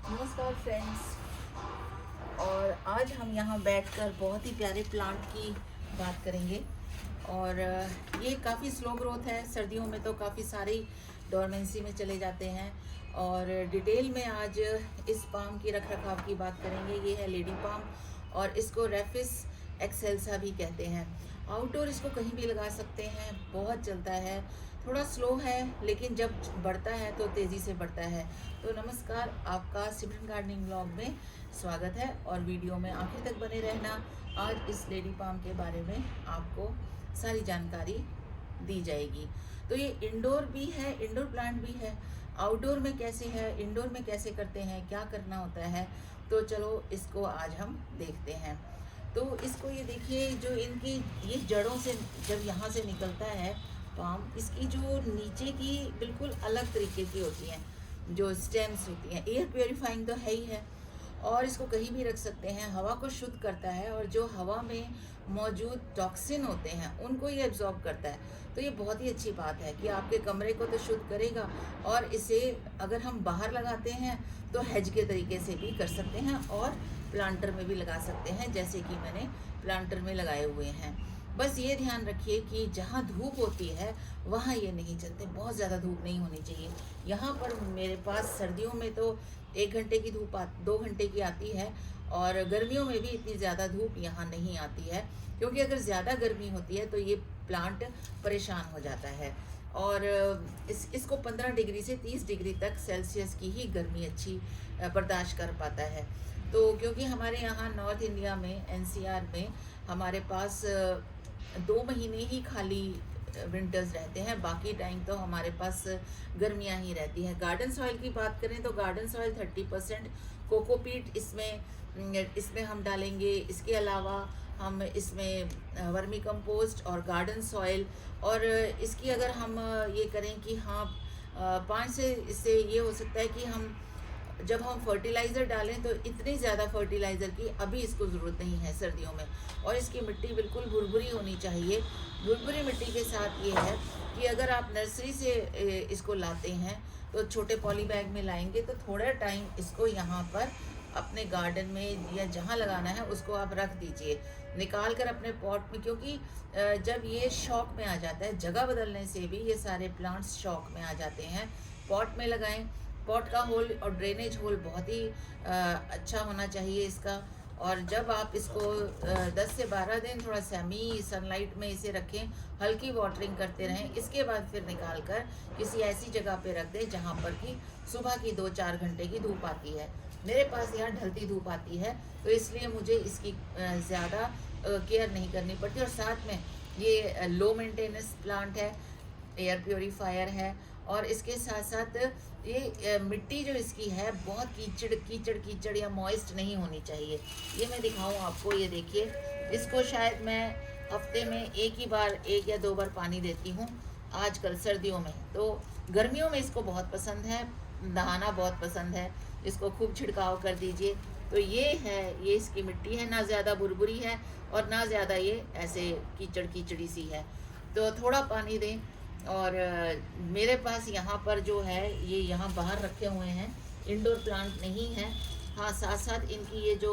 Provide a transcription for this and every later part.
नमस्कार फ्रेंड्स। और आज हम यहाँ बैठकर बहुत ही प्यारे प्लांट की बात करेंगे। और ये काफ़ी स्लो ग्रोथ है। सर्दियों में तो काफ़ी सारी डोरमेंसी में चले जाते हैं। और डिटेल में आज इस पाम की रख रखाव की बात करेंगे। ये है लेडी पाम और इसको रेफिस एक्सेल्सा भी कहते हैं। आउटडोर इसको कहीं भी लगा सकते हैं, बहुत चलता है। थोड़ा स्लो है लेकिन जब बढ़ता है तो तेज़ी से बढ़ता है। तो नमस्कार, आपका सिमरन गार्डनिंग ब्लॉग में स्वागत है और वीडियो में आखिर तक बने रहना। आज इस लेडी पाम के बारे में आपको सारी जानकारी दी जाएगी। तो ये इंडोर भी है, इंडोर प्लांट भी है। आउटडोर में कैसे है, इंडोर में कैसे करते हैं, क्या करना होता है, तो चलो इसको आज हम देखते हैं। तो इसको ये देखिए, जो इनकी ये जड़ों से जब यहाँ से निकलता है पाम, इसकी जो नीचे की बिल्कुल अलग तरीके की होती हैं, जो स्टेम्स होती हैं। एयर प्योरीफाइंग तो है ही है और इसको कहीं भी रख सकते हैं। हवा को शुद्ध करता है और जो हवा में मौजूद टॉक्सिन होते हैं उनको ये एब्जॉर्ब करता है। तो ये बहुत ही अच्छी बात है कि आपके कमरे को तो शुद्ध करेगा। और इसे अगर हम बाहर लगाते हैं तो हेज के तरीके से भी कर सकते हैं और प्लांटर में भी लगा सकते हैं, जैसे कि मैंने प्लांटर में लगाए हुए हैं। बस ये ध्यान रखिए कि जहाँ धूप होती है वहाँ ये नहीं चलते, बहुत ज़्यादा धूप नहीं होनी चाहिए। यहाँ पर मेरे पास सर्दियों में तो 1 घंटे की धूप 2 घंटे की आती है और गर्मियों में भी इतनी ज़्यादा धूप यहाँ नहीं आती है, क्योंकि अगर ज़्यादा गर्मी होती है तो ये प्लांट परेशान हो जाता है। और इसको 15 डिग्री से 30 डिग्री तक सेल्सियस की ही गर्मी अच्छी बर्दाश्त कर पाता है। तो क्योंकि हमारे यहाँ नॉर्थ इंडिया में एनसीआर में हमारे पास 2 महीने ही खाली विंटर्स रहते हैं, बाकी टाइम तो हमारे पास गर्मियाँ ही रहती हैं। गार्डन सॉइल की बात करें तो गार्डन सॉइल 30% कोकोपीट इसमें हम डालेंगे। इसके अलावा हम इसमें वर्मी कंपोस्ट और गार्डन सॉइल, और इसकी अगर हम ये करें कि हाँ 5 से इससे ये हो सकता है कि हम जब हम फर्टिलाइज़र डालें तो इतनी ज़्यादा फर्टिलाइज़र की अभी इसको ज़रूरत नहीं है सर्दियों में। और इसकी मिट्टी बिल्कुल भुरभुरी होनी चाहिए। भुरभुरी मिट्टी के साथ ये है कि अगर आप नर्सरी से इसको लाते हैं तो छोटे पॉली बैग में लाएंगे तो थोड़ा टाइम इसको यहाँ पर अपने गार्डन में या जहाँ लगाना है उसको आप रख दीजिए, निकाल कर अपने पॉट में। क्योंकि जब ये शौक में आ जाता है, जगह बदलने से भी ये सारे प्लांट्स शौक में आ जाते हैं। पॉट में लगाएं। पॉट का होल और ड्रेनेज होल बहुत ही अच्छा होना चाहिए इसका। और जब आप इसको 10 से 12 दिन थोड़ा सेमी सनलाइट में इसे रखें, हल्की वाटरिंग करते रहें। इसके बाद फिर निकाल कर किसी ऐसी जगह पे रख दें जहाँ पर कि सुबह की 2-4 घंटे की धूप आती है। मेरे पास यहाँ ढलती धूप आती है तो इसलिए मुझे इसकी ज़्यादा केयर नहीं करनी पड़ती। और साथ में ये लो मेंटेनेंस प्लांट है, एयर प्योरीफायर है। और इसके साथ साथ ये मिट्टी जो इसकी है बहुत कीचड़ या मॉइस्ट नहीं होनी चाहिए। ये मैं दिखाऊं आपको, ये देखिए, इसको शायद मैं हफ्ते में एक ही बार 1 या 2 बार पानी देती हूँ आजकल सर्दियों में। तो गर्मियों में इसको बहुत पसंद है, नहाना बहुत पसंद है, इसको खूब छिड़काव कर दीजिए। तो ये इसकी मिट्टी है, ना ज़्यादा बुरबुरी है और ना ज़्यादा ये ऐसे कीचड़ी सी है। तो थोड़ा पानी दें। और मेरे पास यहाँ पर जो है ये यहाँ बाहर रखे हुए हैं, इंडोर प्लांट नहीं है। हाँ, साथ साथ इनकी ये जो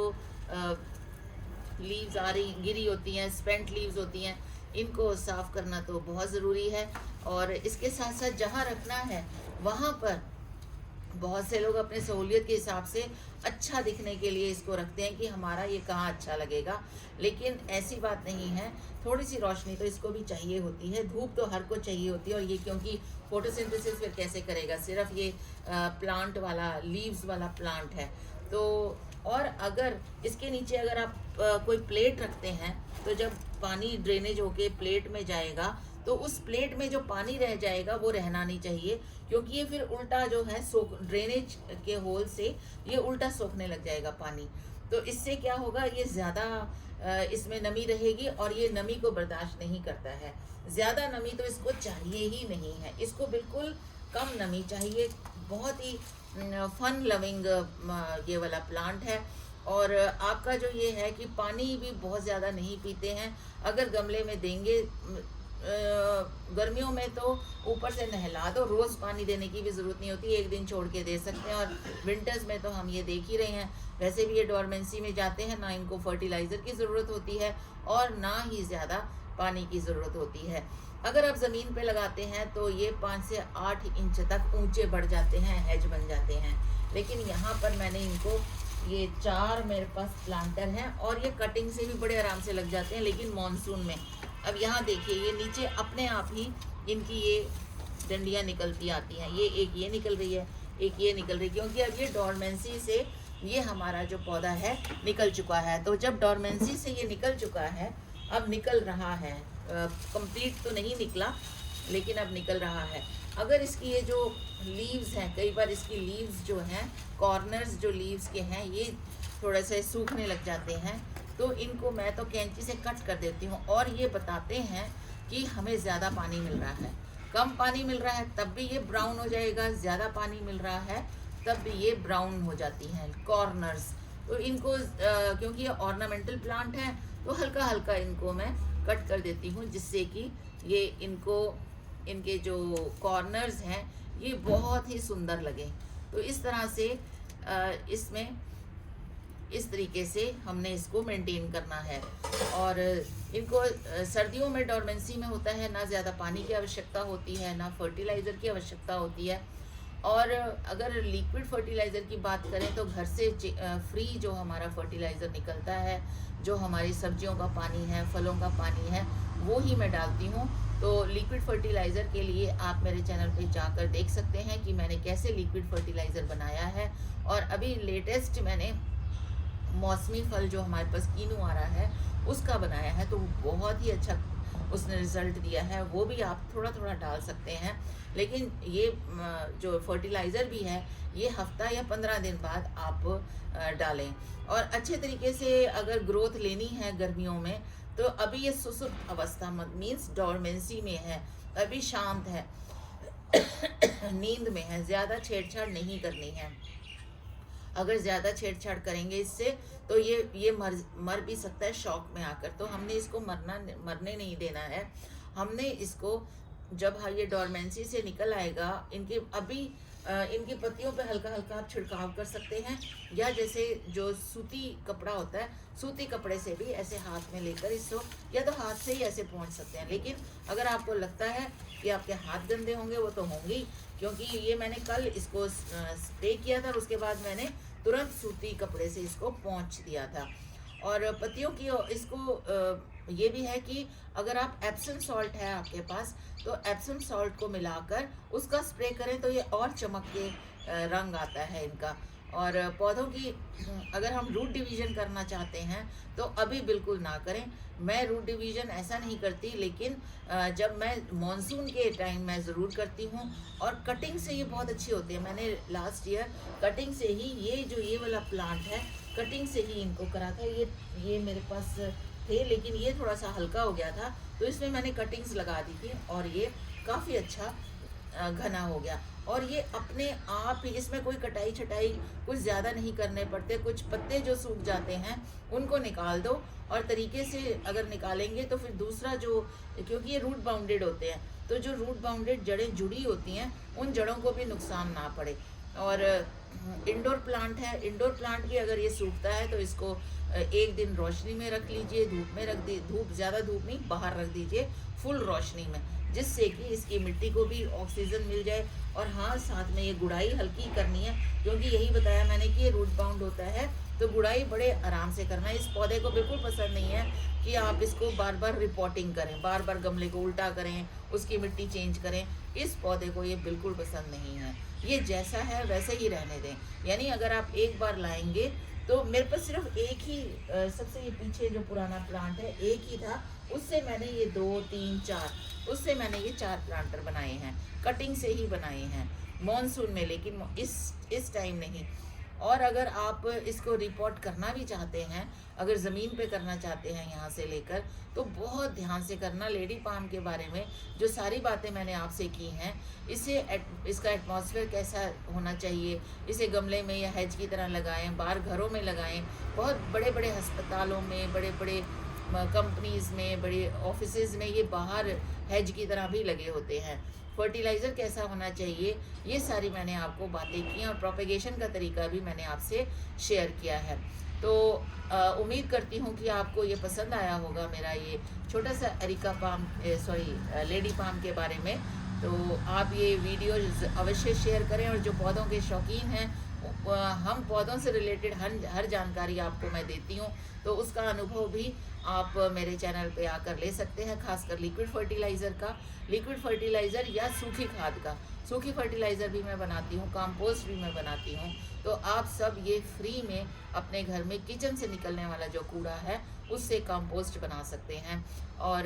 लीव्स गिरी होती हैं, स्पेंट लीव्स होती हैं, इनको साफ़ करना तो बहुत ज़रूरी है। और इसके साथ साथ जहाँ रखना है वहाँ पर बहुत से लोग अपने सहूलियत के हिसाब से अच्छा दिखने के लिए इसको रखते हैं कि हमारा ये कहाँ अच्छा लगेगा, लेकिन ऐसी बात नहीं है। थोड़ी सी रोशनी तो इसको भी चाहिए होती है, धूप तो हर को चाहिए होती है। और ये क्योंकि फोटोसिंथेसिस फिर कैसे करेगा, सिर्फ ये प्लांट वाला लीव्स वाला प्लांट है। तो और अगर इसके नीचे अगर आप कोई प्लेट रखते हैं तो जब पानी ड्रेनेज होके प्लेट में जाएगा तो उस प्लेट में जो पानी रह जाएगा वो रहना नहीं चाहिए, क्योंकि ये फिर उल्टा जो है ड्रेनेज के होल से ये उल्टा सोखने लग जाएगा पानी। तो इससे क्या होगा, ये ज़्यादा इसमें नमी रहेगी और ये नमी को बर्दाश्त नहीं करता है। ज़्यादा नमी तो इसको चाहिए ही नहीं है, इसको बिल्कुल कम नमी चाहिए। बहुत ही फन लविंग ये वाला प्लांट है। और आपका जो ये है कि पानी भी बहुत ज़्यादा नहीं पीते हैं। अगर गमले में देंगे गर्मियों में तो ऊपर से नहला दो, रोज़ पानी देने की भी ज़रूरत नहीं होती, एक दिन छोड़ के दे सकते हैं। और विंटर्स में तो हम ये देख ही रहे हैं, वैसे भी ये डोरमेंसी में जाते हैं, ना इनको फर्टिलाइज़र की ज़रूरत होती है और ना ही ज़्यादा पानी की ज़रूरत होती है। अगर आप ज़मीन पे लगाते हैं तो ये 5 से 8 इंच तक ऊंचे बढ़ जाते हैं, हेज बन जाते हैं। लेकिन यहाँ पर मैंने इनको, ये 4 मेरे पास प्लांटर हैं और ये कटिंग से भी बड़े आराम से लग जाते हैं, लेकिन मॉनसून में। अब यहाँ देखिए, ये नीचे अपने आप ही इनकी ये डंडियाँ निकलती आती हैं, ये एक ये निकल रही है, एक ये निकल रही है, क्योंकि अब ये डोरमेंसी से ये हमारा जो पौधा है निकल चुका है। तो जब डोरमेंसी से ये निकल चुका है, अब निकल रहा है, कंप्लीट तो नहीं निकला लेकिन अब निकल रहा है। अगर इसकी ये जो लीव्स हैं, कई बार इसकी लीव्स जो हैं, कॉर्नर्स जो लीव्स के हैं, ये थोड़ा सा सूखने लग जाते हैं, तो इनको मैं तो कैंची से कट कर देती हूँ। और ये बताते हैं कि हमें ज़्यादा पानी मिल रहा है, कम पानी मिल रहा है तब भी ये ब्राउन हो जाएगा, ज़्यादा पानी मिल रहा है तब भी ये ब्राउन हो जाती हैं कॉर्नर्स। तो इनको क्योंकि ये ऑर्नामेंटल प्लांट है तो हल्का हल्का इनको मैं कट कर देती हूँ, जिससे कि ये इनको, इनके जो कॉर्नर्स हैं ये बहुत ही सुंदर लगे। तो इस तरह से इसमें इस तरीके से हमने इसको मेंटेन करना है। और इनको सर्दियों में डोरमेंसी में होता है, ना ज़्यादा पानी की आवश्यकता होती है, ना फर्टिलाइज़र की आवश्यकता होती है। और अगर लिक्विड फर्टिलाइज़र की बात करें तो घर से फ्री जो हमारा फर्टिलाइज़र निकलता है, जो हमारी सब्जियों का पानी है, फलों का पानी है, वो ही मैं डालती हूँ। तो लिक्विड फर्टिलाइज़र के लिए आप मेरे चैनल पे जाकर देख सकते हैं कि मैंने कैसे लिक्विड फर्टिलाइज़र बनाया है। और अभी लेटेस्ट मैंने मौसमी फल जो हमारे पास कीनू आ रहा है उसका बनाया है, तो बहुत ही अच्छा उसने रिज़ल्ट दिया है। वो भी आप थोड़ा थोड़ा डाल सकते हैं, लेकिन ये जो फर्टिलाइज़र भी है ये हफ्ता या 15 दिन बाद आप डालें। और अच्छे तरीके से अगर ग्रोथ लेनी है गर्मियों में, तो अभी ये सुसुप्त अवस्था मीन्स डोरमेंसी में है, अभी शांत है, नींद में है, ज़्यादा छेड़छाड़ नहीं करनी है। अगर ज़्यादा छेड़छाड़ करेंगे इससे तो ये मर भी सकता है शौक में आकर। तो हमने इसको मरने नहीं देना है। हमने इसको, जब ये डोरमेंसी से निकल आएगा, इनके अभी इनकी पत्तियों पे हल्का हल्का आप छिड़काव कर सकते हैं, या जैसे जो सूती कपड़ा होता है, सूती कपड़े से भी ऐसे हाथ में लेकर इसको, या तो हाथ से ही ऐसे पहुंच सकते हैं। लेकिन अगर आपको लगता है कि आपके हाथ गंदे होंगे, वो तो होंगे ही, क्योंकि ये मैंने कल इसको स्प्रे किया था और उसके बाद मैंने तुरंत सूती कपड़े से इसको पोंछ दिया था। और पत्तियों की इसको ये भी है कि अगर आप एप्सम सॉल्ट है आपके पास, तो एप्सम सॉल्ट को मिलाकर उसका स्प्रे करें तो ये और चमक के रंग आता है इनका। और पौधों की अगर हम रूट डिवीज़न करना चाहते हैं तो अभी बिल्कुल ना करें। मैं रूट डिवीज़न ऐसा नहीं करती, लेकिन जब मैं मॉनसून के टाइम मैं ज़रूर करती हूँ। और कटिंग से ये बहुत अच्छी होती है। मैंने लास्ट ईयर कटिंग से ही ये वाला प्लांट है, कटिंग से ही इनको करा था। ये मेरे पास थे, लेकिन ये थोड़ा सा हल्का हो गया था, तो इसमें मैंने कटिंग्स लगा दी थी और ये काफ़ी अच्छा घना हो गया। और ये अपने आप ही, इसमें कोई कटाई छटाई कुछ ज़्यादा नहीं करने पड़ते। कुछ पत्ते जो सूख जाते हैं उनको निकाल दो, और तरीके से अगर निकालेंगे तो फिर दूसरा जो, क्योंकि ये रूट बाउंडेड होते हैं, तो जो रूट बाउंडेड जड़ें जुड़ी होती हैं उन जड़ों को भी नुकसान ना पड़े। और इंडोर प्लांट है, इंडोर प्लांट भी अगर ये सूखता है तो इसको एक दिन रोशनी में रख लीजिए, धूप में रख दी, धूप ज़्यादा धूप नहीं, बाहर रख दीजिए फुल रोशनी में, जिससे कि इसकी मिट्टी को भी ऑक्सीजन मिल जाए। और हाँ, साथ में ये गुड़ाई हल्की करनी है, क्योंकि यही बताया मैंने कि ये रूट बाउंड होता है, तो गुड़ाई बड़े आराम से करना है। इस पौधे को बिल्कुल पसंद नहीं है कि आप इसको बार बार रिपोर्टिंग करें, बार बार गमले को उल्टा करें, उसकी मिट्टी चेंज करें। इस पौधे को ये बिल्कुल पसंद नहीं है, ये जैसा है वैसे ही रहने दें। यानी अगर आप एक बार लाएंगे, तो मेरे पास सिर्फ एक ही सबसे ये पीछे जो पुराना प्लांट है एक ही था, उससे मैंने ये 2 3 4 उससे मैंने ये 4 प्लांटर बनाए हैं, कटिंग से ही बनाए हैं मॉनसून में, लेकिन इस टाइम नहीं। और अगर आप इसको रिपोर्ट करना भी चाहते हैं, अगर ज़मीन पे करना चाहते हैं यहाँ से लेकर, तो बहुत ध्यान से करना। लेडी पाम के बारे में जो सारी बातें मैंने आपसे की हैं, इसका एटमॉस्फेयर कैसा होना चाहिए, इसे गमले में या हैज की तरह लगाएं, बाहर घरों में लगाएं, बहुत बड़े बड़े अस्पतालों में, बड़े बड़े कंपनीज में, बड़े ऑफिसेज में ये बाहर हेज की तरह भी लगे होते हैं। फर्टिलाइज़र कैसा होना चाहिए, ये सारी मैंने आपको बातें की हैं और प्रोपेगेशन का तरीका भी मैंने आपसे शेयर किया है। तो उम्मीद करती हूँ कि आपको ये पसंद आया होगा मेरा ये छोटा सा एरिका पाम लेडी पाम के बारे में। तो आप ये वीडियो अवश्य शेयर करें, और जो पौधों के शौकीन हैं, हम पौधों से रिलेटेड हर जानकारी आपको मैं देती हूँ, तो उसका अनुभव भी आप मेरे चैनल पे आकर ले सकते हैं, खासकर लिक्विड फर्टिलाइज़र का, लिक्विड फर्टिलाइज़र या सूखी खाद का। सूखी फर्टिलाइज़र भी मैं बनाती हूँ, कंपोस्ट भी मैं बनाती हूँ। तो आप सब ये फ्री में अपने घर में किचन से निकलने वाला जो कूड़ा है उससे कंपोस्ट बना सकते हैं। और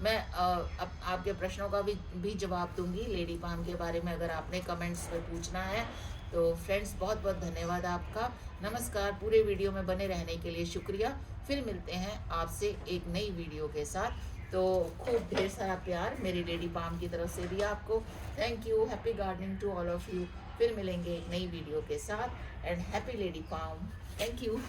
मैं आपके प्रश्नों का भी जवाब दूंगी लेडी पाम के बारे में, अगर आपने कमेंट्स में पूछना है। तो फ्रेंड्स, बहुत बहुत धन्यवाद आपका। नमस्कार। पूरे वीडियो में बने रहने के लिए शुक्रिया। फिर मिलते हैं आपसे एक नई वीडियो के साथ। तो खूब ढेर सारा प्यार मेरी लेडी पाम की तरफ से भी आपको। Thank you. Happy gardening to all of you. फिर मिलेंगे एक नई वीडियो के साथ। And happy lady palm. Thank you.